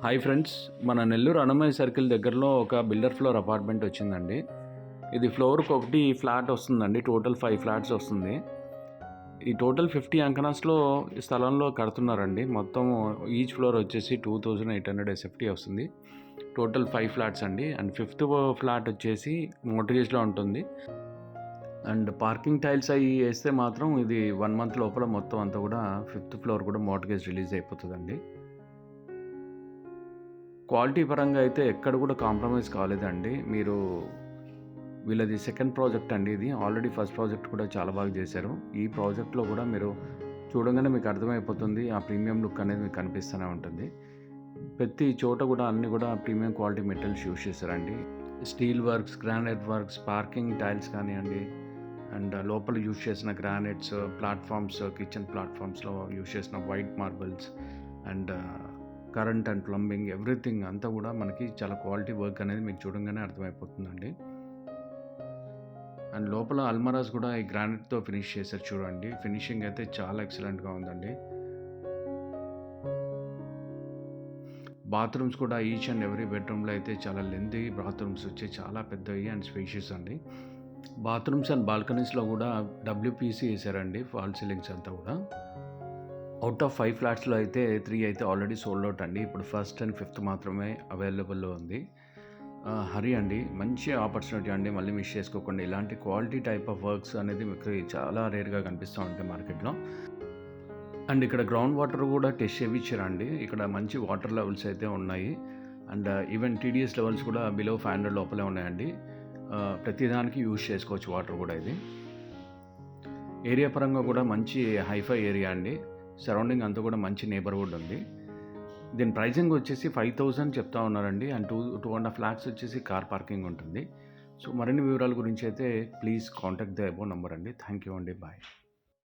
Hi friends, మన Nellore Annamayya circle దగ్గరలో ఒక బిల్డర్ ఫ్లోర్ అపార్ట్మెంట్ వచ్చిందండి. ఇది ఫ్లోర్కి ఒకటి ఫ్లాట్ వస్తుందండి. టోటల్ 5 ఫ్లాట్స్ వస్తుంది. ఈ టోటల్ 50 అంకణాస్లో స్థలంలో కడుతున్నారండి. మొత్తం ఈచ్ ఫ్లోర్ వచ్చేసి 2800 ఎస్ఎఫ్టీ వస్తుంది. టోటల్ 5 ఫ్లాట్స్ అండి. అండ్ 5th ఫ్లాట్ వచ్చేసి మోర్ట్గేజ్లో ఉంటుంది. అండ్ పార్కింగ్ టైల్స్ అవి వేస్తే మాత్రం ఇది 1 మంత్ లోపల మొత్తం అంతా కూడా 5th ఫ్లోర్ కూడా మోర్ట్గేజ్ రిలీజ్ అయిపోతుందండి. క్వాలిటీ పరంగా అయితే ఎక్కడ కూడా కాంప్రమైజ్ కాలేదండి. వీళ్ళది సెకండ్ ప్రాజెక్ట్ అండి ఇది. ఆల్రెడీ ఫస్ట్ ప్రాజెక్ట్ కూడా చాలా బాగా చేశారు. ఈ ప్రాజెక్ట్లో కూడా మీరు చూడగానే మీకు అర్థమైపోతుంది. ఆ ప్రీమియం లుక్ అనేది మీకు కనిపిస్తూనే ఉంటుంది. ప్రతి చోట కూడా అన్ని కూడా ప్రీమియం క్వాలిటీ మెటీరియల్స్ యూజ్ చేశారండి. Steel works, granite works, parking tiles కానివ్వండి, అండ్ లోపల యూజ్ చేసిన గ్రానైట్స్, ప్లాట్ఫామ్స్, కిచెన్ ప్లాట్ఫామ్స్లో యూజ్ చేసిన white marbles and current and plumbing everything అంతా కూడా మనకి చాలా క్వాలిటీ వర్క్ అనేది మీకు చూడంగానే అర్థమైపోతుందండి. అండ్ లోపల అల్మరాస్ కూడా ఈ గ్రానైట్తో ఫినిష్ చేశారు చూడండి. ఫినిషింగ్ అయితే చాలా ఎక్సలెంట్గా ఉందండి. బాత్రూమ్స్ కూడా ఈచ్ అండ్ ఎవ్రీ బెడ్రూమ్లో అయితే చాలా లెంతీ బాత్రూమ్స్ వచ్చి చాలా పెద్దవి అండ్ స్పేషియస్ అండి. బాత్రూమ్స్ అండ్ బాల్కనీస్లో కూడా WPC వేసారండి. ఫాల్ సీలింగ్స్ అంతా కూడా. అవుట్ ఆఫ్ 5 ఫ్లాట్స్లో అయితే 3 అయితే ఆల్రెడీ సోల్డ్ అవుట్ అండి. ఇప్పుడు 1st and 5th మాత్రమే అవైలబుల్లో ఉంది. హరి అండి, మంచి ఆపర్చునిటీ అండి. మళ్ళీ మిస్ చేసుకోకుండా. ఇలాంటి క్వాలిటీ టైప్ ఆఫ్ వర్క్స్ అనేది మీకు చాలా రేర్గా కనిపిస్తూ ఉంటాయి మార్కెట్లో. అండ్ ఇక్కడ గ్రౌండ్ వాటర్ కూడా టెస్ట్ చేయించారండి. ఇక్కడ మంచి వాటర్ లెవెల్స్ అయితే ఉన్నాయి. అండ్ ఈవెన్ TDS లెవెల్స్ కూడా బిలో 500 లోపలే ఉన్నాయండి. ప్రతిదానికి యూజ్ చేసుకోవచ్చు వాటర్ కూడా. ఇది ఏరియా పరంగా కూడా మంచి హైఫై ఏరియా అండి. సరౌండింగ్ అంతా కూడా మంచి నేబర్హుడ్ ఉంది. దీని ప్రైసింగ్ వచ్చేసి 5000 చెప్తా ఉన్నారండి. అండ్ 2.5 lakhs వచ్చేసి కార్ పార్కింగ్ ఉంటుంది. సో మరిన్ని వివరాల గురించి అయితే please contact the above number అండి. థ్యాంక్ యూ అండి. బాయ్.